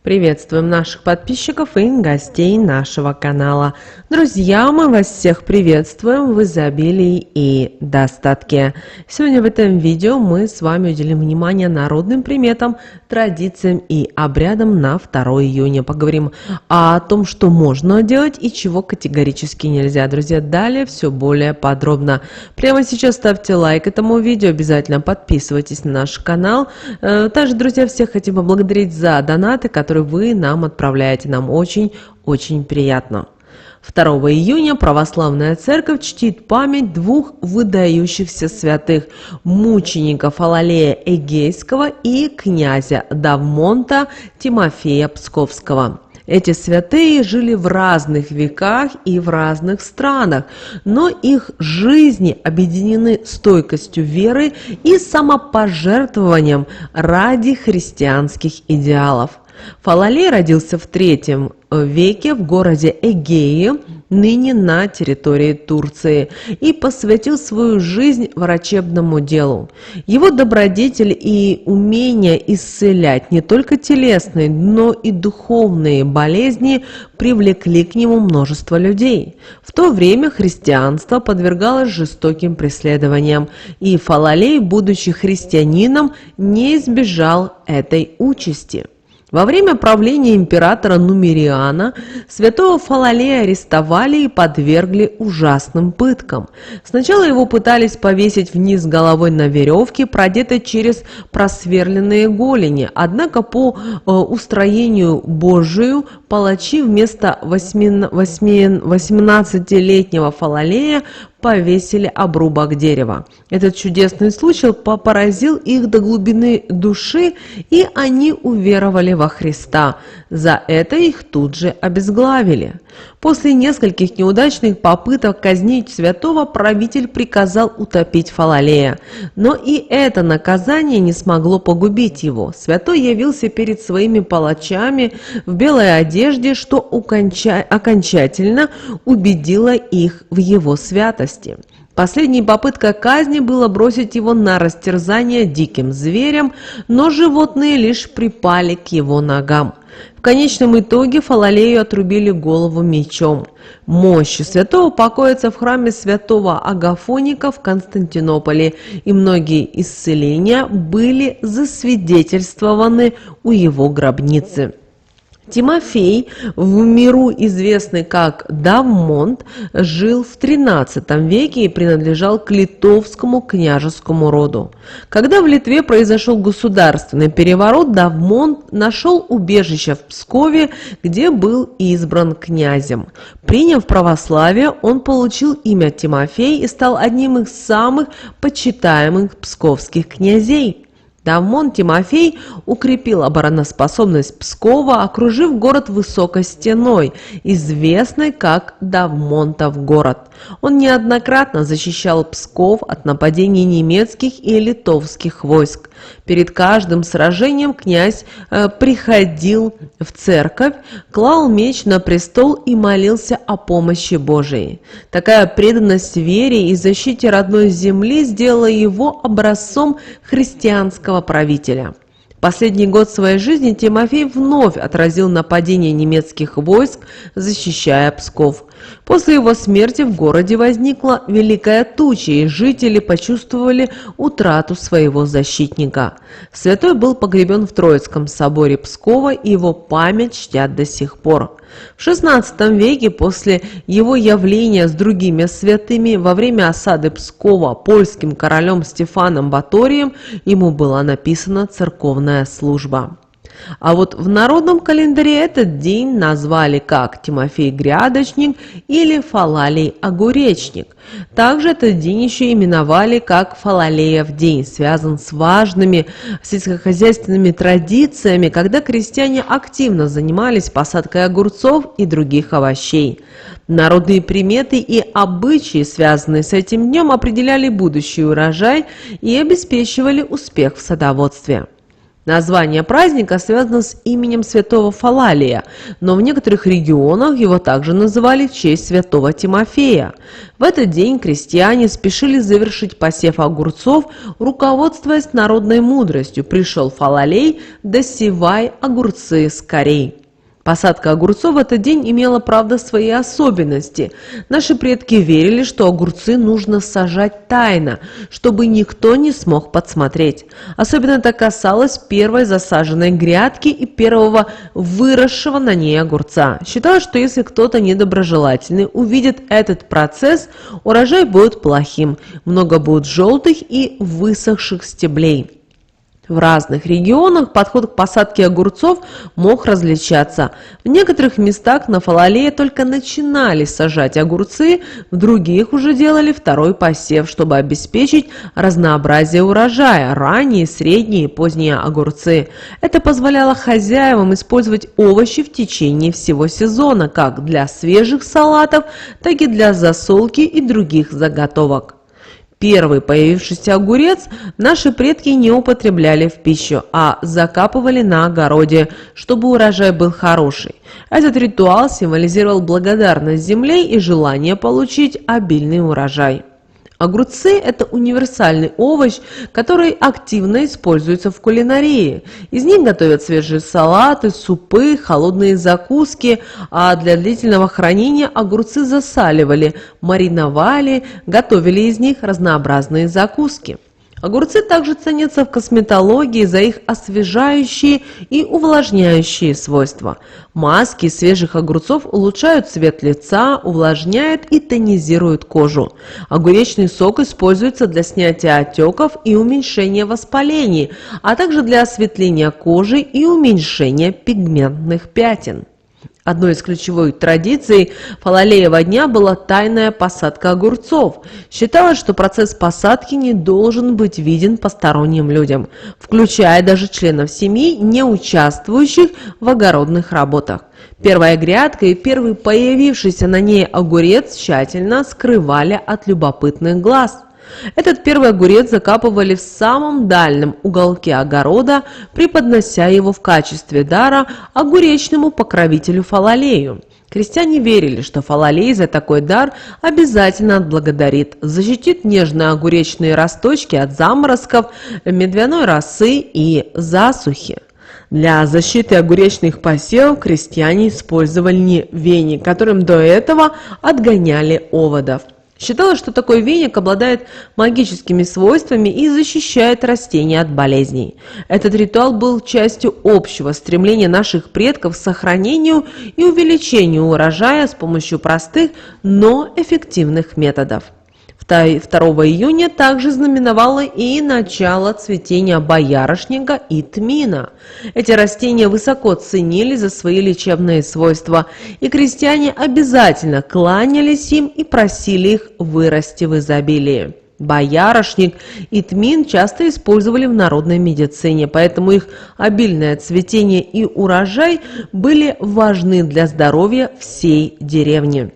Приветствуем наших подписчиков и гостей нашего канала. Друзья, мы вас всех приветствуем в изобилии и достатке. Сегодня в этом видео мы с вами уделим внимание народным приметам, традициям и обрядам на 2 июня. Поговорим о том, что можно делать и чего категорически нельзя. Друзья, далее все более подробно. Прямо сейчас ставьте лайк этому видео, обязательно подписывайтесь на наш канал. Также, друзья, всех хотим поблагодарить за донаты, которые вы нам отправляете. Нам очень приятно. 2 июня Православная Церковь чтит память двух выдающихся святых – мучеников Фалалея Эгейского и князя Давмонта Тимофея Псковского. Эти святые жили в разных веках и в разных странах, но их жизни объединены стойкостью веры и самопожертвованием ради христианских идеалов. Фалалей родился в III веке в городе Эгее, ныне на территории Турции, и посвятил свою жизнь врачебному делу. Его добродетель и умение исцелять не только телесные, но и духовные болезни привлекли к нему множество людей. В то время христианство подвергалось жестоким преследованиям, и Фалалей, будучи христианином, не избежал этой участи. Во время правления императора Нумериана святого Фалалея арестовали и подвергли ужасным пыткам. Сначала его пытались повесить вниз головой на веревке, продетой через просверленные голени, однако по устроению Божию палачи вместо 18-летнего Фалалея повесили обрубок дерева. Этот чудесный случай поразил их до глубины души, и они уверовали во Христа. За это их тут же обезглавили. После нескольких неудачных попыток казнить святого правитель приказал утопить Фалалея. Но и это наказание не смогло погубить его. Святой явился перед своими палачами в белой одежде, что окончательно убедило их в его святости. Последней попыткой казни было бросить его на растерзание диким зверям, но животные лишь припали к его ногам. В конечном итоге Фалалею отрубили голову мечом. Мощи святого покоятся в храме святого Агафоника в Константинополе, и многие исцеления были засвидетельствованы у его гробницы. Тимофей, в миру известный как Давмонт, жил в XIII веке и принадлежал к литовскому княжескому роду. Когда в Литве произошел государственный переворот, Давмонт нашел убежище в Пскове, где был избран князем. Приняв православие, он получил имя Тимофей и стал одним из самых почитаемых псковских князей. Давмонт Тимофей укрепил обороноспособность Пскова, окружив город высокой стеной, известной как Давмонтов город. Он неоднократно защищал Псков от нападений немецких и литовских войск. Перед каждым сражением князь приходил в церковь, клал меч на престол и молился о помощи Божией. Такая преданность вере и защите родной земли сделала его образцом христианского правителя. Последний год своей жизни Тимофей вновь отразил нападение немецких войск, защищая Псков. После его смерти в городе возникла великая туча, и жители почувствовали утрату своего защитника. Святой был погребен в Троицком соборе Пскова, и его память чтят до сих пор. В XVI веке, после его явления с другими святыми во время осады Пскова польским королем Стефаном Баторием, ему была написана церковная служба. А вот в народном календаре этот день назвали как Тимофей Грядочник или Фалалей Огуречник. Также этот день еще именовали как Фалалеев день, связан с важными сельскохозяйственными традициями, когда крестьяне активно занимались посадкой огурцов и других овощей. Народные приметы и обычаи, связанные с этим днем, определяли будущий урожай и обеспечивали успех в садоводстве. Название праздника связано с именем святого Фалалия, но в некоторых регионах его также называли в честь святого Тимофея. В этот день крестьяне спешили завершить посев огурцов, руководствуясь народной мудростью: «Пришел Фалалей, досевай огурцы скорей». Посадка огурцов в этот день имела, правда, свои особенности. Наши предки верили, что огурцы нужно сажать тайно, чтобы никто не смог подсмотреть. Особенно это касалось первой засаженной грядки и первого выросшего на ней огурца. Считалось, что если кто-то недоброжелательный увидит этот процесс, урожай будет плохим, много будет желтых и высохших стеблей. В разных регионах подход к посадке огурцов мог различаться. В некоторых местах на Фалалея только начинали сажать огурцы, в других уже делали второй посев, чтобы обеспечить разнообразие урожая, ранние, средние и поздние огурцы. Это позволяло хозяевам использовать овощи в течение всего сезона, как для свежих салатов, так и для засолки и других заготовок. Первый появившийся огурец наши предки не употребляли в пищу, а закапывали на огороде, чтобы урожай был хороший. Этот ритуал символизировал благодарность земле и желание получить обильный урожай. Огурцы – это универсальный овощ, который активно используется в кулинарии. Из них готовят свежие салаты, супы, холодные закуски, а для длительного хранения огурцы засаливали, мариновали, готовили из них разнообразные закуски. Огурцы также ценятся в косметологии за их освежающие и увлажняющие свойства. Маски из свежих огурцов улучшают цвет лица, увлажняют и тонизируют кожу. Огуречный сок используется для снятия отеков и уменьшения воспалений, а также для осветления кожи и уменьшения пигментных пятен. Одной из ключевых традиций Фалалеева дня была тайная посадка огурцов. Считалось, что процесс посадки не должен быть виден посторонним людям, включая даже членов семьи, не участвующих в огородных работах. Первая грядка и первый появившийся на ней огурец тщательно скрывали от любопытных глаз. Этот первый огурец закапывали в самом дальнем уголке огорода, преподнося его в качестве дара огуречному покровителю Фалалею. Крестьяне верили, что Фалалей за такой дар обязательно отблагодарит, защитит нежные огуречные росточки от заморозков, медвяной росы и засухи. Для защиты огуречных посевов крестьяне использовали веник, которым до этого отгоняли оводов. Считалось, что такой веник обладает магическими свойствами и защищает растения от болезней. Этот ритуал был частью общего стремления наших предков к сохранению и увеличению урожая с помощью простых, но эффективных методов. 2 июня также знаменовало и начало цветения боярышника и тмина. Эти растения высоко ценили за свои лечебные свойства, и крестьяне обязательно кланялись им и просили их вырасти в изобилии. Боярышник и тмин часто использовали в народной медицине, поэтому их обильное цветение и урожай были важны для здоровья всей деревни.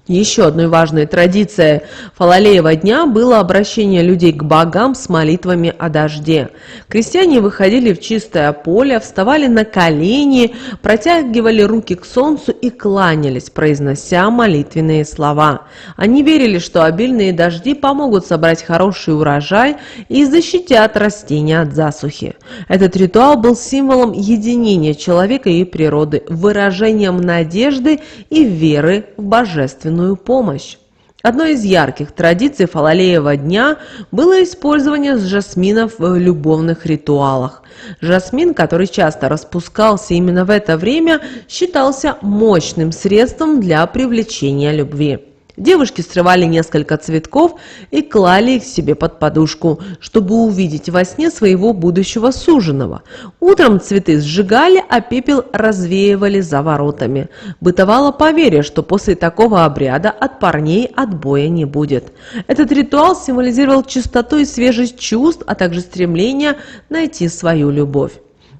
Еще одной важной традицией Фалалеева дня было обращение людей к богам с молитвами о дожде. Крестьяне выходили в чистое поле, вставали на колени, протягивали руки к солнцу и кланялись, произнося молитвенные слова. Они верили, что обильные дожди помогут собрать хороший урожай и защитят растения от засухи. Этот ритуал был символом единения человека и природы, выражением надежды и веры в божественную помощь. Одной из ярких традиций Фалалеева дня было использование жасмина в любовных ритуалах. Жасмин, который часто распускался именно в это время, считался мощным средством для привлечения любви. Девушки срывали несколько цветков и клали их себе под подушку, чтобы увидеть во сне своего будущего суженого. Утром цветы сжигали, а пепел развеивали за воротами. Бытовало поверье, что после такого обряда от парней отбоя не будет. Этот ритуал символизировал чистоту и свежесть чувств, а также стремление найти свою любовь.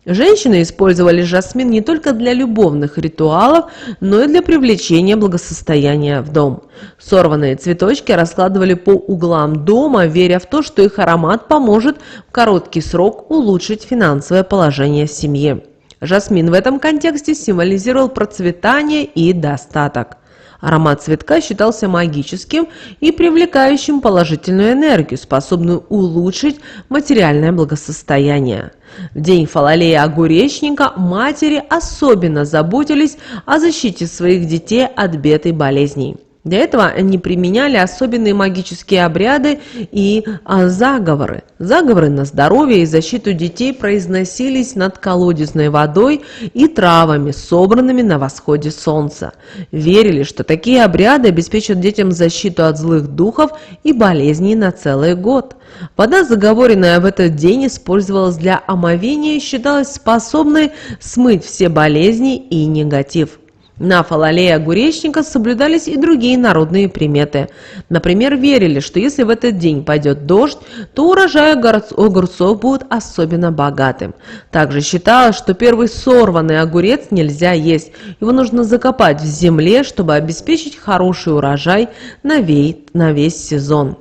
Женщины использовали жасмин не только для любовных ритуалов, но и для привлечения благосостояния в дом. Сорванные цветочки раскладывали по углам дома, веря в то, что их аромат поможет в короткий срок улучшить финансовое положение семьи. Жасмин в этом контексте символизировал процветание и достаток. Аромат цветка считался магическим и привлекающим положительную энергию, способную улучшить материальное благосостояние. В день Фалалея Огуречника матери особенно заботились о защите своих детей от бед и болезней. Для этого они применяли особенные магические обряды и заговоры. Заговоры на здоровье и защиту детей произносились над колодезной водой и травами, собранными на восходе солнца. Верили, что такие обряды обеспечат детям защиту от злых духов и болезней на целый год. Вода, заговоренная в этот день, использовалась для омовения и считалась способной смыть все болезни и негатив. На Фалалея Огуречника соблюдались и другие народные приметы. Например, верили, что если в этот день пойдет дождь, то урожай огурцов будет особенно богатым. Также считалось, что первый сорванный огурец нельзя есть. Его нужно закопать в земле, чтобы обеспечить хороший урожай на весь сезон.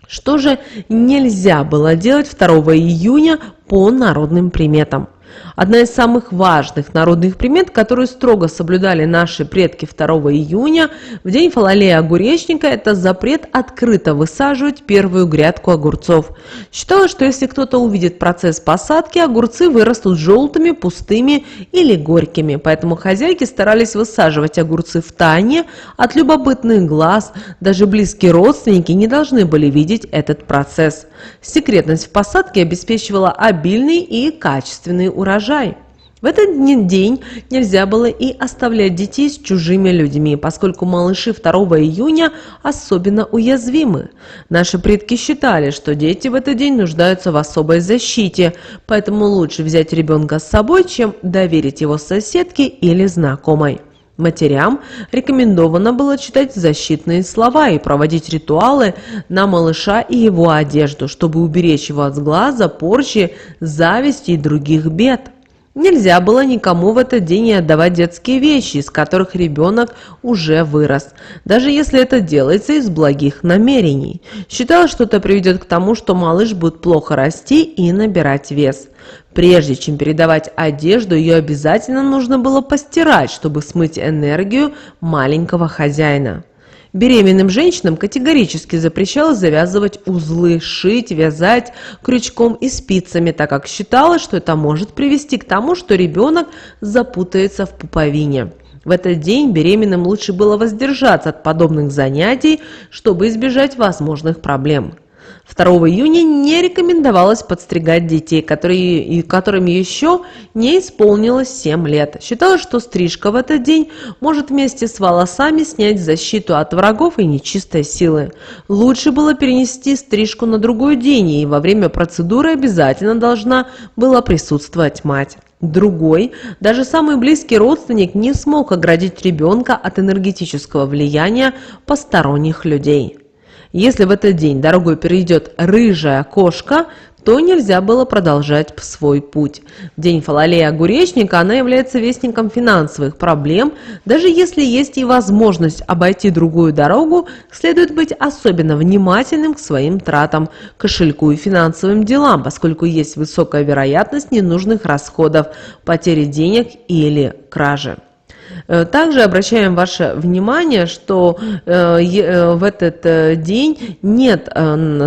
Что же нельзя было делать 2 июня по народным приметам? Одна из самых важных народных примет, которую строго соблюдали наши предки 2 июня, в день Фалалея Огуречника, это запрет открыто высаживать первую грядку огурцов. Считалось, что если кто-то увидит процесс посадки, огурцы вырастут желтыми, пустыми или горькими. Поэтому хозяйки старались высаживать огурцы в тайне от любопытных глаз. Даже близкие родственники не должны были видеть этот процесс. Секретность в посадке обеспечивала обильный и качественный урожай. В этот день нельзя было и оставлять детей с чужими людьми, поскольку малыши 2 июня особенно уязвимы. Наши предки считали, что дети в этот день нуждаются в особой защите, поэтому лучше взять ребенка с собой, чем доверить его соседке или знакомой. Матерям рекомендовано было читать защитные слова и проводить ритуалы на малыша и его одежду, чтобы уберечь его от сглаза, порчи, зависти и других бед. Нельзя было никому в этот день отдавать детские вещи, из которых ребенок уже вырос, даже если это делается из благих намерений. Считалось, что это приведет к тому, что малыш будет плохо расти и набирать вес. Прежде чем передавать одежду, ее обязательно нужно было постирать, чтобы смыть энергию маленького хозяина. Беременным женщинам категорически запрещалось завязывать узлы, шить, вязать крючком и спицами, так как считалось, что это может привести к тому, что ребенок запутается в пуповине. В этот день беременным лучше было воздержаться от подобных занятий, чтобы избежать возможных проблем. 2 июня не рекомендовалось подстригать детей, которым еще не исполнилось 7 лет. Считалось, что стрижка в этот день может вместе с волосами снять защиту от врагов и нечистой силы. Лучше было перенести стрижку на другой день, и во время процедуры обязательно должна была присутствовать мать. Другой, даже самый близкий родственник не смог оградить ребенка от энергетического влияния посторонних людей. Если в этот день дорогой перейдет рыжая кошка, то нельзя было продолжать свой путь. В день Фалалея Огуречника она является вестником финансовых проблем. Даже если есть и возможность обойти другую дорогу, следует быть особенно внимательным к своим тратам, кошельку и финансовым делам, поскольку есть высокая вероятность ненужных расходов, потери денег или кражи. Также обращаем ваше внимание, что в этот день нет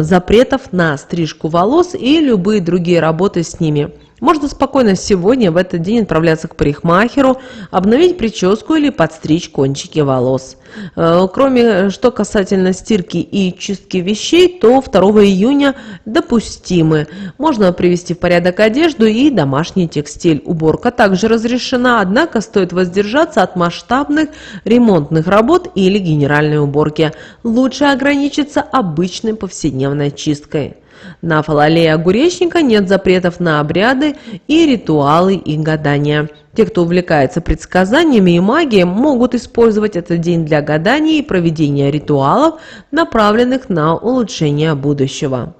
запретов на стрижку волос и любые другие работы с ними. Можно спокойно сегодня в этот день отправляться к парикмахеру, обновить прическу или подстричь кончики волос. Кроме что касательно стирки и чистки вещей, то 2 июня допустимы. Можно привести в порядок одежду и домашний текстиль. Уборка также разрешена, однако стоит воздержаться от масштабных ремонтных работ или генеральной уборки. Лучше ограничиться обычной повседневной чисткой. На Фалалея Огуречника нет запретов на обряды и ритуалы и гадания. Те, кто увлекается предсказаниями и магией, могут использовать этот день для гадания и проведения ритуалов, направленных на улучшение будущего.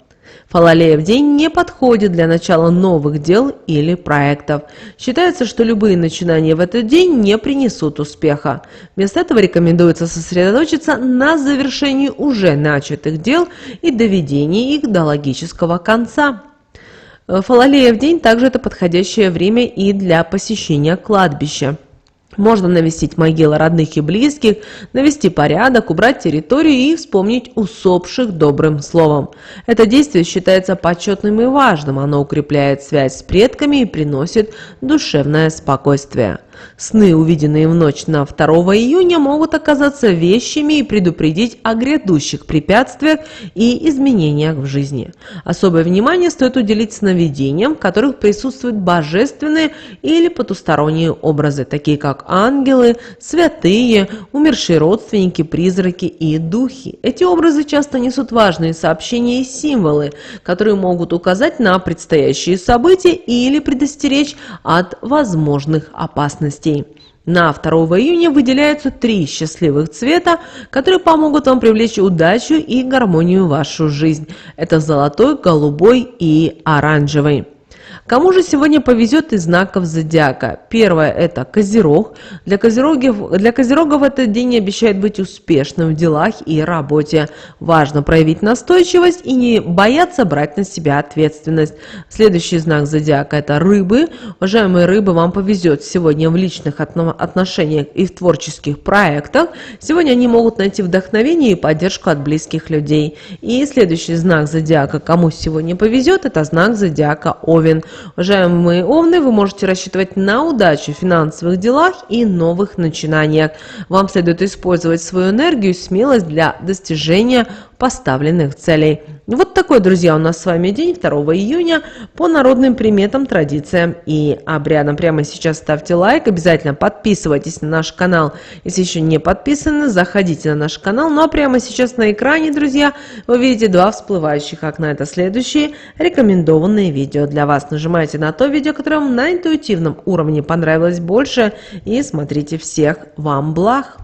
Фалалеев день не подходит для начала новых дел или проектов. Считается, что любые начинания в этот день не принесут успеха. Вместо этого рекомендуется сосредоточиться на завершении уже начатых дел и доведении их до логического конца. Фалалеев день также это подходящее время и для посещения кладбища. Можно навестить могилы родных и близких, навести порядок, убрать территорию и вспомнить усопших добрым словом. Это действие считается почетным и важным, оно укрепляет связь с предками и приносит душевное спокойствие. Сны, увиденные в ночь на 2 июня, могут оказаться вещими и предупредить о грядущих препятствиях и изменениях в жизни. Особое внимание стоит уделить сновидениям, в которых присутствуют божественные или потусторонние образы, такие как ангелы, святые, умершие родственники, призраки и духи. Эти образы часто несут важные сообщения и символы, которые могут указать на предстоящие события или предостеречь от возможных опасностей. На 2 июня выделяются 3 счастливых цвета, которые помогут вам привлечь удачу и гармонию в вашу жизнь. Это золотой, голубой и оранжевый. Кому же сегодня повезет из знаков зодиака? Первое – это Козерог. Для Козерогов этот день обещает быть успешным в делах и работе. Важно проявить настойчивость и не бояться брать на себя ответственность. Следующий знак зодиака – это Рыбы. Уважаемые рыбы, вам повезет сегодня в личных отношениях и в творческих проектах. Сегодня они могут найти вдохновение и поддержку от близких людей. И следующий знак зодиака, кому сегодня повезет, это знак зодиака Овен. Уважаемые овны, вы можете рассчитывать на удачу в финансовых делах и новых начинаниях. Вам следует использовать свою энергию и смелость для достижения поставленных целей. Вот такой, друзья, у нас с вами день 2 июня по народным приметам, традициям и обрядам. Прямо сейчас ставьте лайк, обязательно подписывайтесь на наш канал. Если еще не подписаны, заходите на наш канал. Ну а прямо сейчас на экране, друзья, вы видите 2 всплывающих окна. Это следующие рекомендованные видео для вас. Нажимайте на то видео, которое вам на интуитивном уровне понравилось больше, и смотрите. Всех вам благ!